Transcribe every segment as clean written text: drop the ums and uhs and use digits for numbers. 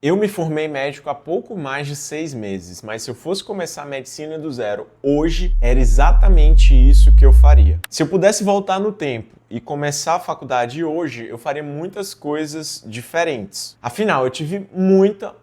Eu me formei médico há pouco mais de 6 meses, mas se eu fosse começar a medicina do zero hoje, era exatamente isso que eu faria. Se eu pudesse voltar no tempo e começar a faculdade hoje, eu faria muitas coisas diferentes. Afinal, eu tive muita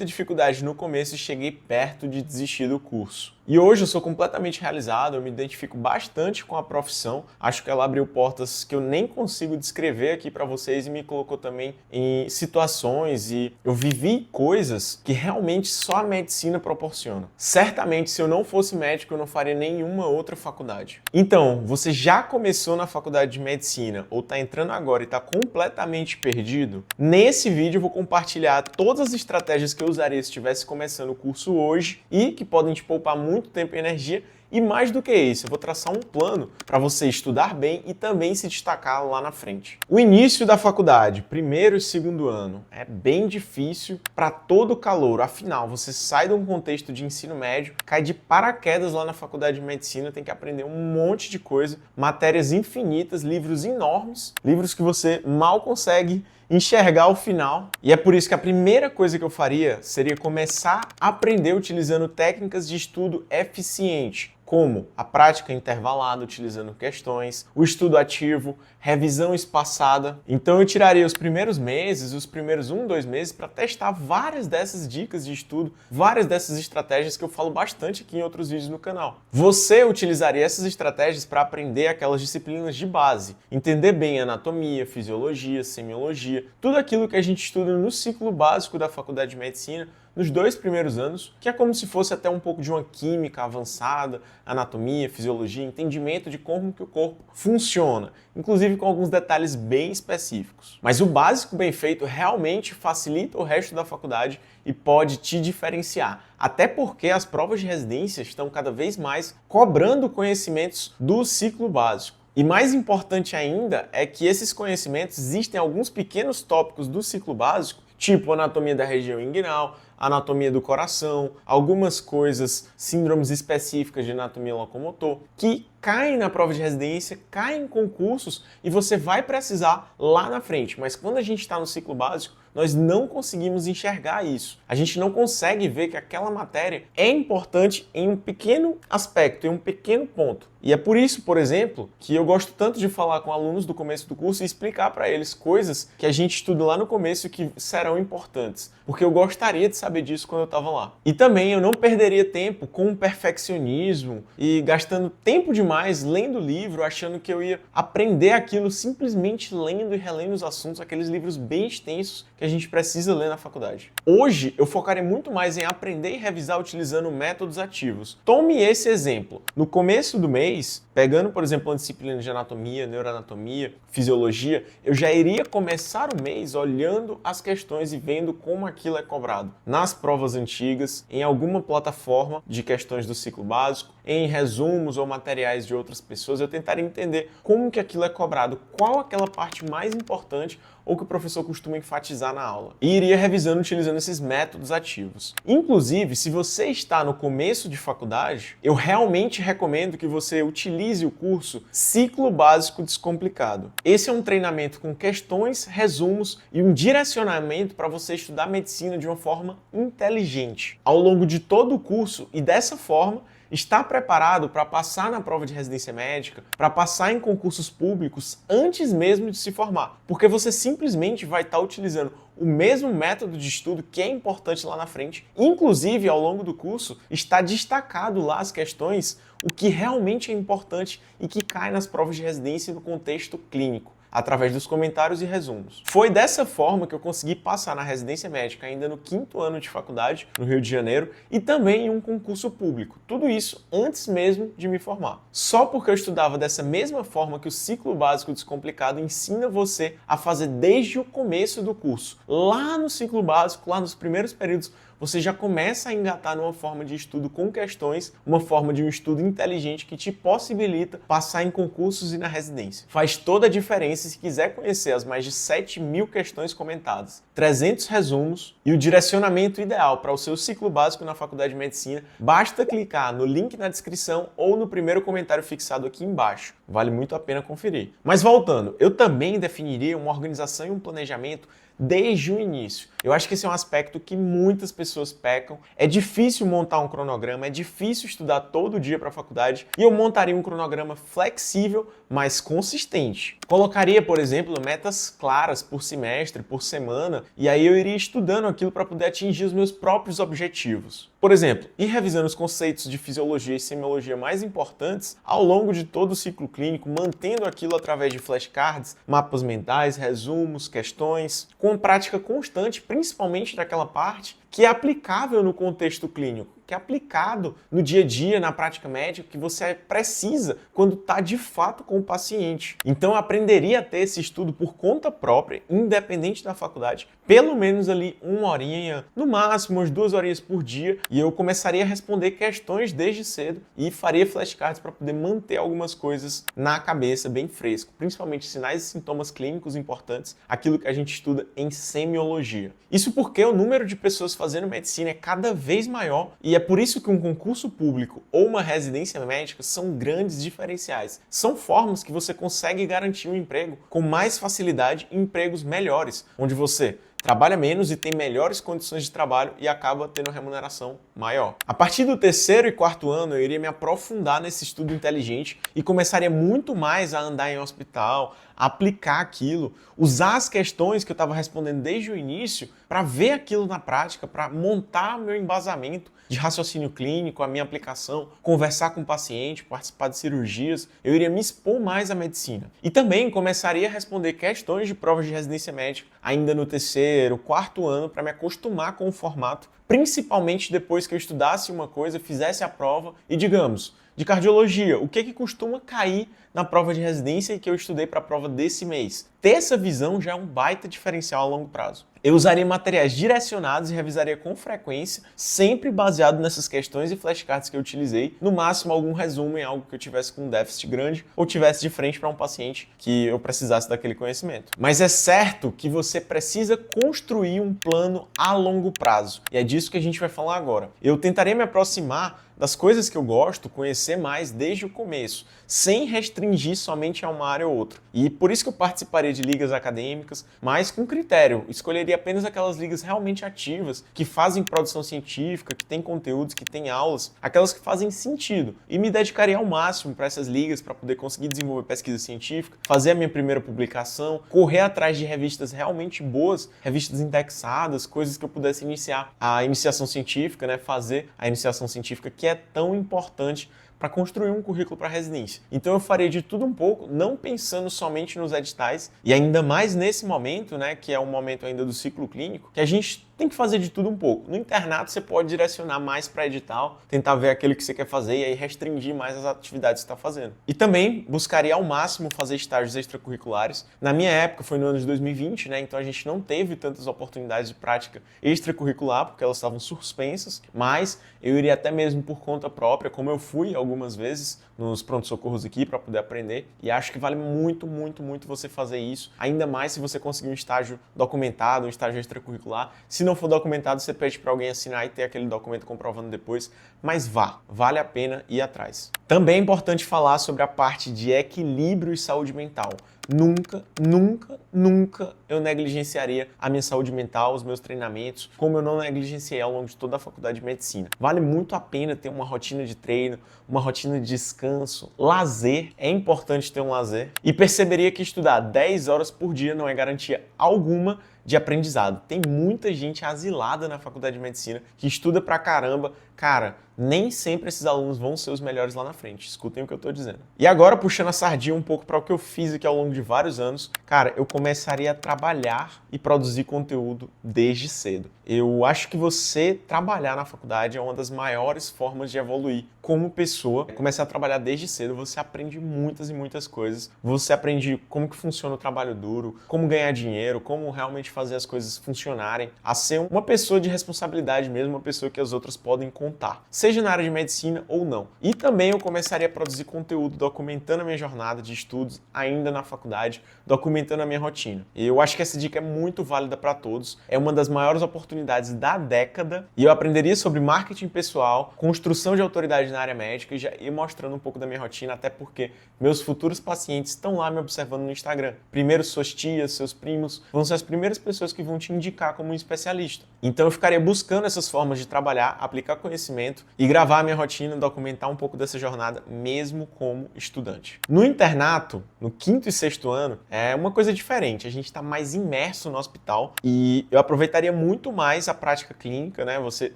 dificuldade no começo e cheguei perto de desistir do curso. E hoje eu sou completamente realizado, eu me identifico bastante com a profissão, acho que ela abriu portas que eu nem consigo descrever aqui para vocês e me colocou também em situações e eu vivi coisas que realmente só a medicina proporciona. Certamente, se eu não fosse médico, eu não faria nenhuma outra faculdade. Então, você já começou na faculdade de medicina ou está entrando agora e está completamente perdido? Nesse vídeo eu vou compartilhar todas as estratégias que eu usaria se estivesse começando o curso hoje e que podem te poupar muito tempo e energia. E mais do que isso, eu vou traçar um plano para você estudar bem e também se destacar lá na frente. O início da faculdade, primeiro e segundo ano, é bem difícil para todo calouro. Afinal, você sai de um contexto de ensino médio, cai de paraquedas lá na faculdade de medicina, tem que aprender um monte de coisa, matérias infinitas, livros enormes, livros que você mal consegue enxergar o final. E é por isso que a primeira coisa que eu faria seria começar a aprender utilizando técnicas de estudo eficiente, como a prática intervalada utilizando questões, o estudo ativo, revisão espaçada. Então eu tiraria os primeiros meses, os primeiros 2 meses para testar várias dessas dicas de estudo, várias dessas estratégias que eu falo bastante aqui em outros vídeos no canal. Você utilizaria essas estratégias para aprender aquelas disciplinas de base, entender bem anatomia, fisiologia, semiologia, tudo aquilo que a gente estuda no ciclo básico da faculdade de medicina, nos 2 primeiros anos, que é como se fosse até um pouco de uma química avançada, anatomia, fisiologia, entendimento de como que o corpo funciona, inclusive com alguns detalhes bem específicos. Mas o básico bem feito realmente facilita o resto da faculdade e pode te diferenciar, até porque as provas de residência estão cada vez mais cobrando conhecimentos do ciclo básico. E mais importante ainda é que esses conhecimentos existem alguns pequenos tópicos do ciclo básico, tipo anatomia da região inguinal, anatomia do coração, algumas coisas, síndromes específicas de anatomia locomotor, que caem na prova de residência, caem em concursos e você vai precisar lá na frente. Mas quando a gente está no ciclo básico, nós não conseguimos enxergar isso. A gente não consegue ver que aquela matéria é importante em um pequeno aspecto, em um pequeno ponto. E é por isso, por exemplo, que eu gosto tanto de falar com alunos do começo do curso e explicar para eles coisas que a gente estuda lá no começo e que serão importantes. Porque eu gostaria de saber disso quando eu estava lá. E também eu não perderia tempo com o perfeccionismo e gastando tempo demais lendo o livro, achando que eu ia aprender aquilo simplesmente lendo e relendo os assuntos, aqueles livros bem extensos que a gente precisa ler na faculdade. Hoje, eu focarei muito mais em aprender e revisar utilizando métodos ativos. Tome esse exemplo. No começo do mês, pegando, por exemplo, uma disciplina de anatomia, neuroanatomia, fisiologia, eu já iria começar o mês olhando as questões e vendo como aquilo é cobrado. Nas provas antigas, em alguma plataforma de questões do ciclo básico, em resumos ou materiais de outras pessoas, eu tentaria entender como que aquilo é cobrado, qual aquela parte mais importante ou que o professor costuma enfatizar na aula. E iria revisando utilizando esses métodos ativos. Inclusive, se você está no começo de faculdade, eu realmente recomendo que você utilize o curso Ciclo Básico Descomplicado. Esse é um treinamento com questões, resumos e um direcionamento para você estudar medicina de uma forma inteligente ao longo de todo o curso e dessa forma está preparado para passar na prova de residência médica, para passar em concursos públicos antes mesmo de se formar, porque você simplesmente vai estar utilizando o mesmo método de estudo que é importante lá na frente. Inclusive, ao longo do curso, está destacado lá as questões, o que realmente é importante e que cai nas provas de residência no contexto clínico, através dos comentários e resumos. Foi dessa forma que eu consegui passar na residência médica ainda no 5º ano de faculdade, no Rio de Janeiro, e também em um concurso público. Tudo isso antes mesmo de me formar. Só porque eu estudava dessa mesma forma que o Ciclo Básico Descomplicado ensina você a fazer desde o começo do curso. Lá no ciclo básico, lá nos primeiros períodos, você já começa a engatar numa forma de estudo com questões, uma forma de um estudo inteligente que te possibilita passar em concursos e na residência. Faz toda a diferença se quiser conhecer as mais de 7.000 questões comentadas, 300 resumos e o direcionamento ideal para o seu ciclo básico na Faculdade de Medicina, basta clicar no link na descrição ou no primeiro comentário fixado aqui embaixo. Vale muito a pena conferir. Mas voltando, eu também definiria uma organização e um planejamento desde o início. Eu acho que esse é um aspecto que muitas pessoas pecam. É difícil montar um cronograma, é difícil estudar todo dia para a faculdade, e eu montaria um cronograma flexível, mas consistente. Colocaria, por exemplo, metas claras por semestre, por semana, e aí eu iria estudando aquilo para poder atingir os meus próprios objetivos. Por exemplo, ir revisando os conceitos de fisiologia e semiologia mais importantes ao longo de todo o ciclo clínico, mantendo aquilo através de flashcards, mapas mentais, resumos, questões, com prática constante, principalmente daquela parte que é aplicável no contexto clínico, que é aplicado no dia a dia, na prática médica, que você precisa quando está de fato com o paciente. Então eu aprenderia a ter esse estudo por conta própria, independente da faculdade, pelo menos ali 1 horinha, no máximo umas 2 horinhas por dia, e eu começaria a responder questões desde cedo e faria flashcards para poder manter algumas coisas na cabeça bem fresco, principalmente sinais e sintomas clínicos importantes, aquilo que a gente estuda em semiologia. Isso porque o número de pessoas fazendo medicina é cada vez maior e é por isso que um concurso público ou uma residência médica são grandes diferenciais. São formas que você consegue garantir um emprego com mais facilidade e empregos melhores, onde você trabalha menos e tem melhores condições de trabalho e acaba tendo remuneração maior. A partir do 3º e 4º ano, eu iria me aprofundar nesse estudo inteligente e começaria muito mais a andar em hospital, a aplicar aquilo, usar as questões que eu estava respondendo desde o início para ver aquilo na prática, para montar meu embasamento de raciocínio clínico, a minha aplicação, conversar com o paciente, participar de cirurgias. Eu iria me expor mais à medicina. E também começaria a responder questões de provas de residência médica ainda no 3º, 4º ano para me acostumar com o formato, principalmente depois que eu estudasse uma coisa, fizesse a prova e, digamos, de cardiologia, o que costuma cair na prova de residência e que eu estudei para a prova desse mês. Ter essa visão já é um baita diferencial a longo prazo. Eu usaria materiais direcionados e revisaria com frequência, sempre baseado nessas questões e flashcards que eu utilizei, no máximo algum resumo em algo que eu tivesse com um déficit grande ou tivesse de frente para um paciente que eu precisasse daquele conhecimento. Mas é certo que você precisa construir um plano a longo prazo, e é disso que a gente vai falar agora. Eu tentarei me aproximar das coisas que eu gosto, conhecer mais desde o começo, sem restringir somente a uma área ou outra. E por isso que eu participaria de ligas acadêmicas, mas com critério. Escolheria apenas aquelas ligas realmente ativas, que fazem produção científica, que têm conteúdos, que têm aulas, aquelas que fazem sentido. E me dedicaria ao máximo para essas ligas, para poder conseguir desenvolver pesquisa científica, fazer a minha primeira publicação, correr atrás de revistas realmente boas, revistas indexadas, coisas que eu pudesse iniciar a iniciação científica, né? Fazer a iniciação científica, que é tão importante para construir um currículo para residência. Então eu faria de tudo um pouco, não pensando somente nos editais, e ainda mais nesse momento, né, que é um momento ainda do ciclo clínico, que a gente tem que fazer de tudo um pouco. No internato você pode direcionar mais para edital, tentar ver aquilo que você quer fazer e aí restringir mais as atividades que você está fazendo. E também buscaria ao máximo fazer estágios extracurriculares. Na minha época foi no ano de 2020, né, então a gente não teve tantas oportunidades de prática extracurricular porque elas estavam suspensas, mas eu iria até mesmo por conta própria, como eu fui algumas vezes nos pronto-socorros aqui para poder aprender, e acho que vale muito, muito, muito você fazer isso, ainda mais se você conseguir um estágio documentado, um estágio extracurricular. Se não for documentado, você pede para alguém assinar e ter aquele documento comprovando depois, mas vale a pena ir atrás. Também é importante falar sobre a parte de equilíbrio e saúde mental. Nunca, nunca, nunca eu negligenciaria a minha saúde mental, os meus treinamentos, como eu não negligenciei ao longo de toda a faculdade de medicina. Vale muito a pena ter uma rotina de treino, uma rotina de descanso, lazer, é importante ter um lazer. E perceberia que estudar 10 horas por dia não é garantia alguma de aprendizado. Tem muita gente asilada na faculdade de medicina que estuda pra caramba. Cara, nem sempre esses alunos vão ser os melhores lá na frente. Escutem o que eu tô dizendo. E agora, puxando a sardinha um pouco para o que eu fiz aqui ao longo de vários anos, cara, eu começaria a trabalhar e produzir conteúdo desde cedo. Eu acho que você trabalhar na faculdade é uma das maiores formas de evoluir como pessoa. Começar a trabalhar desde cedo, você aprende muitas e muitas coisas. Você aprende como que funciona o trabalho duro, como ganhar dinheiro, como realmente fazer as coisas funcionarem, a ser uma pessoa de responsabilidade mesmo, uma pessoa que as outras podem contar, seja na área de medicina ou não. E também eu começaria a produzir conteúdo documentando a minha jornada de estudos ainda na faculdade, documentando a minha rotina. E eu acho que essa dica é muito válida para todos, é uma das maiores oportunidades da década, e eu aprenderia sobre marketing pessoal, construção de autoridade na área médica e já ir mostrando um pouco da minha rotina, até porque meus futuros pacientes estão lá me observando no Instagram. Primeiro, suas tias, seus primos, vão ser as primeiras pessoas que vão te indicar como um especialista. Então eu ficaria buscando essas formas de trabalhar, aplicar conhecimento e gravar a minha rotina, documentar um pouco dessa jornada, mesmo como estudante. No internato, no 5º e 6º ano, é uma coisa diferente. A gente está mais imerso no hospital e eu aproveitaria muito mais a prática clínica, né? Você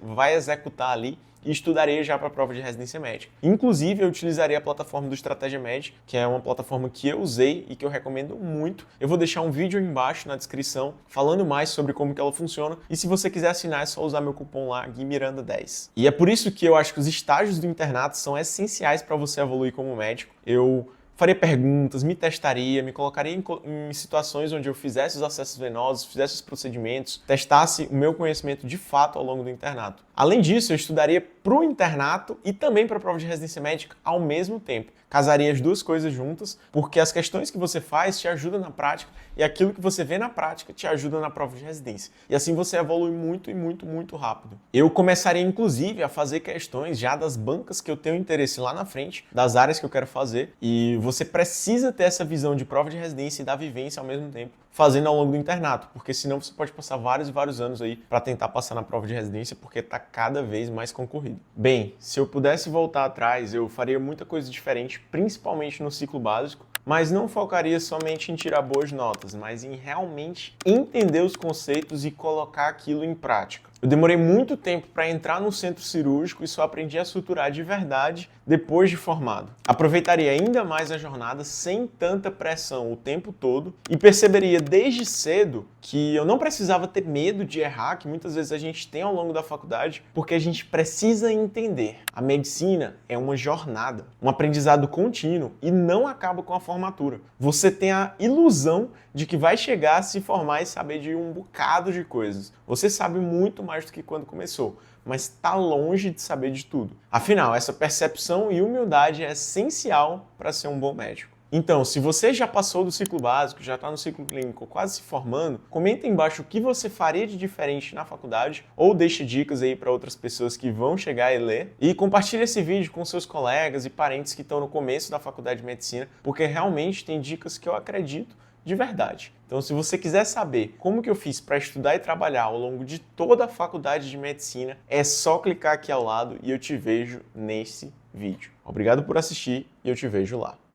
vai executar ali e estudaria já para a prova de residência médica. Inclusive, eu utilizaria a plataforma do Estratégia Médica, que é uma plataforma que eu usei e que eu recomendo muito. Eu vou deixar um vídeo aí embaixo na descrição falando mais sobre como que ela funciona. E se você quiser assinar, é só usar meu cupom lá, GuiMiranda10. E é por isso que eu acho que os estágios do internato são essenciais para você evoluir como médico. Eu faria perguntas, me testaria, me colocaria em situações onde eu fizesse os acessos venosos, fizesse os procedimentos, testasse o meu conhecimento de fato ao longo do internato. Além disso, eu estudaria para o internato e também para a prova de residência médica ao mesmo tempo. Casaria as duas coisas juntas, porque as questões que você faz te ajudam na prática e aquilo que você vê na prática te ajuda na prova de residência. E assim você evolui muito e muito rápido. Eu começaria, inclusive, a fazer questões já das bancas que eu tenho interesse lá na frente, das áreas que eu quero fazer, e você precisa ter essa visão de prova de residência e da vivência ao mesmo tempo, fazendo ao longo do internato, porque senão você pode passar vários e vários anos aí para tentar passar na prova de residência, porque está cada vez mais concorrido. Bem, se eu pudesse voltar atrás, eu faria muita coisa diferente, principalmente no ciclo básico, mas não focaria somente em tirar boas notas, mas em realmente entender os conceitos e colocar aquilo em prática. Eu demorei muito tempo para entrar no centro cirúrgico e só aprendi a suturar de verdade depois de formado. Aproveitaria ainda mais a jornada sem tanta pressão o tempo todo e perceberia desde cedo que eu não precisava ter medo de errar, que muitas vezes a gente tem ao longo da faculdade, porque a gente precisa entender. A medicina é uma jornada, um aprendizado contínuo e não acaba com a formatura. Você tem a ilusão de que vai chegar a se formar e saber de um bocado de coisas. Você sabe muito mais do que quando começou, mas está longe de saber de tudo. Afinal, essa percepção e humildade é essencial para ser um bom médico. Então, se você já passou do ciclo básico, já está no ciclo clínico, quase se formando, comenta aí embaixo o que você faria de diferente na faculdade ou deixe dicas aí para outras pessoas que vão chegar e ler. E compartilhe esse vídeo com seus colegas e parentes que estão no começo da faculdade de medicina, porque realmente tem dicas que eu acredito de verdade. Então, se você quiser saber como que eu fiz para estudar e trabalhar ao longo de toda a faculdade de medicina, é só clicar aqui ao lado e eu te vejo nesse vídeo. Obrigado por assistir e eu te vejo lá.